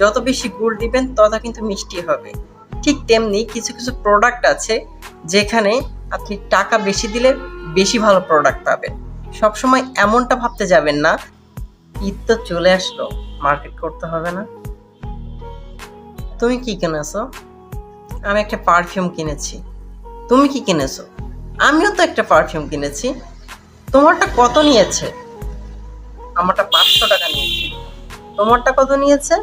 যত বেশি গুড় দিবেন তত কিন্তু মিষ্টি হবে। ঠিক তেমনি কিছু কিছু প্রোডাক্ট আছে যেখানে আপনি টাকা বেশি দিলে বেশি ভালো প্রোডাক্ট পাবেন। সবসময় এমনটা ভাবতে যাবেন না, ঈদ তো চলে আসলো, মার্কেট করতে হবে না। তুমি কি কিনেছো? আমি একটা পারফিউম কিনেছি। তুমি কি কিনেছো? আমিও তো একটা পারফিউম কিনেছি। তোমারটা কত নিয়েছে? আমারটা 500 টাকা নিয়েছে। তোমারটা কত নিয়েছে?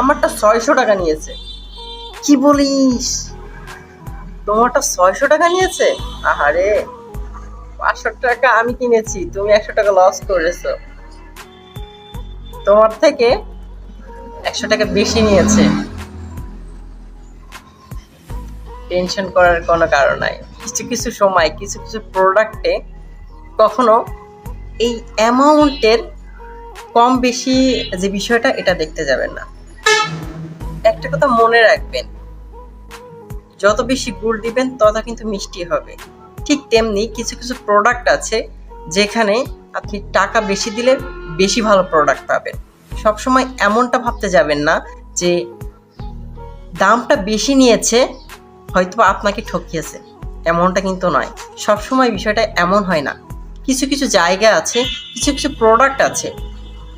আমারটা 600 টাকা নিয়েছে। কি বলিস? তোমারটা 600 টাকা নিয়েছে? আহারে, 500 টাকা আমি কিনেছি, তুমি 100 টাকা লস করেছো। তোমার থেকে 100 টাকা বেশি নিয়েছে। টেনশন করার কোনো কারণ নাই। কিছু কিছু সময় কিছু কিছু প্রোডাক্টে কখনো এই অ্যামাউন্টের কম বেশি যে বিষয়টা এটা দেখতে যাবেন না। একটা কথা মনে রাখবেন, যত বেশি গুড় দিবেন তত কিন্তু মিষ্টি হবে। ঠিক তেমনি কিছু কিছু প্রোডাক্ট আছে যেখানে আপনি টাকা বেশি দিলে বেশি ভালো প্রোডাক্ট পাবেন। সবসময় এমনটা ভাবতে যাবেন না যে দামটা বেশি নিয়েছে হয়তো আপনাকে ঠকিয়েছে, এমনটা কিন্তু নয়। সবসময় বিষয়টা এমন হয় না। কিছু কিছু জায়গা আছে, কিছু কিছু প্রোডাক্ট আছে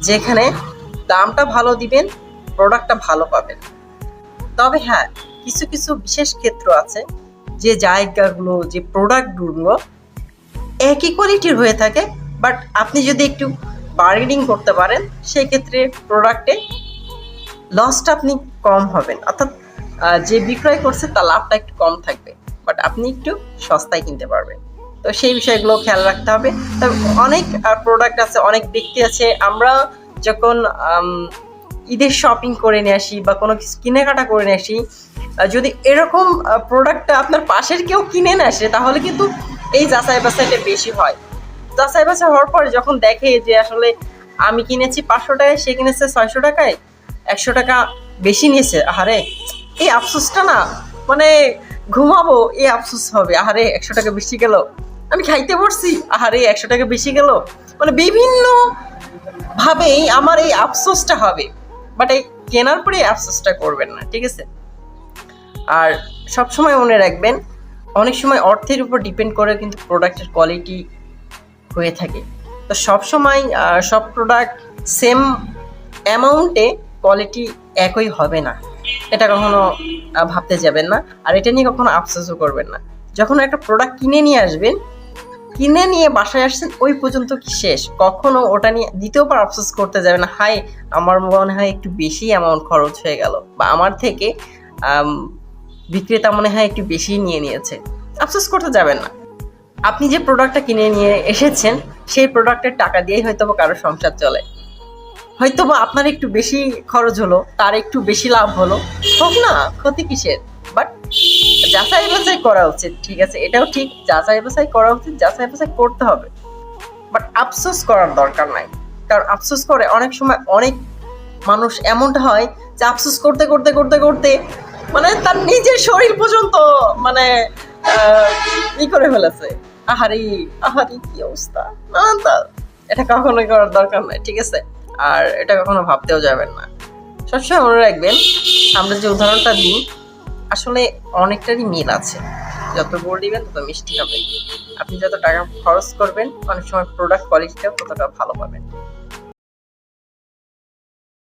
যেখানে দামটা ভালো দিবেন, প্রোডাক্টটা ভালো পাবেন। তবে হ্যাঁ, কিছু কিছু বিশেষ ক্ষেত্র আছে যে জায়গাগুলো, যে প্রোডাক্টগুলো একই কোয়ালিটির হয়ে থাকে, বাট আপনি যদি একটু বার্গেনিং করতে পারেন সেক্ষেত্রে প্রোডাক্টে লসটা আপনি কম হবেন, অর্থাৎ যে বিক্রয় করছে তার লাভটা একটু কম থাকবে, বাট আপনি একটু সস্তায় কিনতে পারবেন। তো সেই বিষয়গুলো খেয়াল রাখতে হবে। তবে অনেক প্রোডাক্ট আছে, অনেক ব্যক্তি আছে, আমরা যখন ঈদের শপিং করে নিয়ে আসি বা কোনো কিছু কেনাকাটা করে নিয়ে আসি, যদি এরকম প্রোডাক্টটা আপনার পাশের কেউ কিনে না আসে তাহলে কিন্তু এই যাচাই বাছাইটা বেশি হয়। যাচাই বাছাই হওয়ার পরে যখন দেখে যে আসলে আমি কিনেছি 500 টাকায়, সে কিনেছে 600 টাকায়, 100 টাকা বেশি নিয়েছে, আহারে এই আফসোসটা না, মানে ঘুমাবো এই আফসোস হবে, আহারে 100 টাকা বেশি গেল, আমি খাইতে পারছি, আহারে 100 টাকা বেশি গেল, মানে বিভিন্ন ভাবেই আমার এই আফসোসটা হবে। বাট এই কেনার পরে আফসোসটা করবেন না, ঠিক আছে? আর সবসময় মনে রাখবেন, অনেক সময় অর্থের উপর ডিপেন্ড করে কিন্তু প্রোডাক্টের কোয়ালিটি হয়ে থাকে। তো সবসময় সব প্রোডাক্ট সেম অ্যামাউন্টে কোয়ালিটি একই হবে না, এটা কখনো ভাবতে যাবেন না। আর এটা নিয়ে কখনো আফসোসও করবেন না। যখন একটা প্রোডাক্ট কিনে নিয়ে আসবেন, কিনে নিয়ে বাসায় আসছেন ওই পর্যন্ত কি শেষ, কখনো ওটা নিয়ে দ্বিতীয়বার আফসোস করতে যাবেন না, হাই আমার মনে হয় একটু বেশি অ্যামাউন্ট খরচ হয়ে গেল, বা আমার থেকে বিক্রেতা মনে হয় একটু বেশি নিয়ে নিয়েছে। আফসোস করতে যাবেন না। আপনি যে প্রোডাক্টটা কিনে নিয়ে এসেছেন সেই প্রোডাক্টের টাকা দিয়েই হয়তো কারো সংসার চলে, হয়তো বা আপনার একটু বেশি খরচ হলো, তার একটু বেশি লাভ হলো, হোক না, ক্ষতি কিসের? বাট যাচাই বাছাই করা উচিত, ঠিক আছে? এটাও ঠিক, যাচাই বাছাই করা উচিত, যাচাই বাছাই করতে হবে, বাট আফসোস করার দরকার নাই। কারণ আফসোস করে অনেক সময় অনেক মানুষ এমনটা হয় যে আফসোস করতে করতে করতে করতে মানে তার নিজের শরীর পর্যন্ত মানে ই করে ফেলেছে। আহারি আহারি কি অবস্থা! না, এটা কখনোই করার দরকার নাই, ঠিক আছে? আর এটা কখনো ভাবতেও যাবেন না। সবসময় মনে রাখবেন, আমরা যে উদাহরণটা দিই আসলে অনেকটারই মিল আছে। যত গুড় দিবেন তত মিষ্টি হবে। আপনি যত টাকা খরচ করবেন অনেক সময় প্রোডাক্ট কোয়ালিটিটাও ততটা ভালো পাবেন।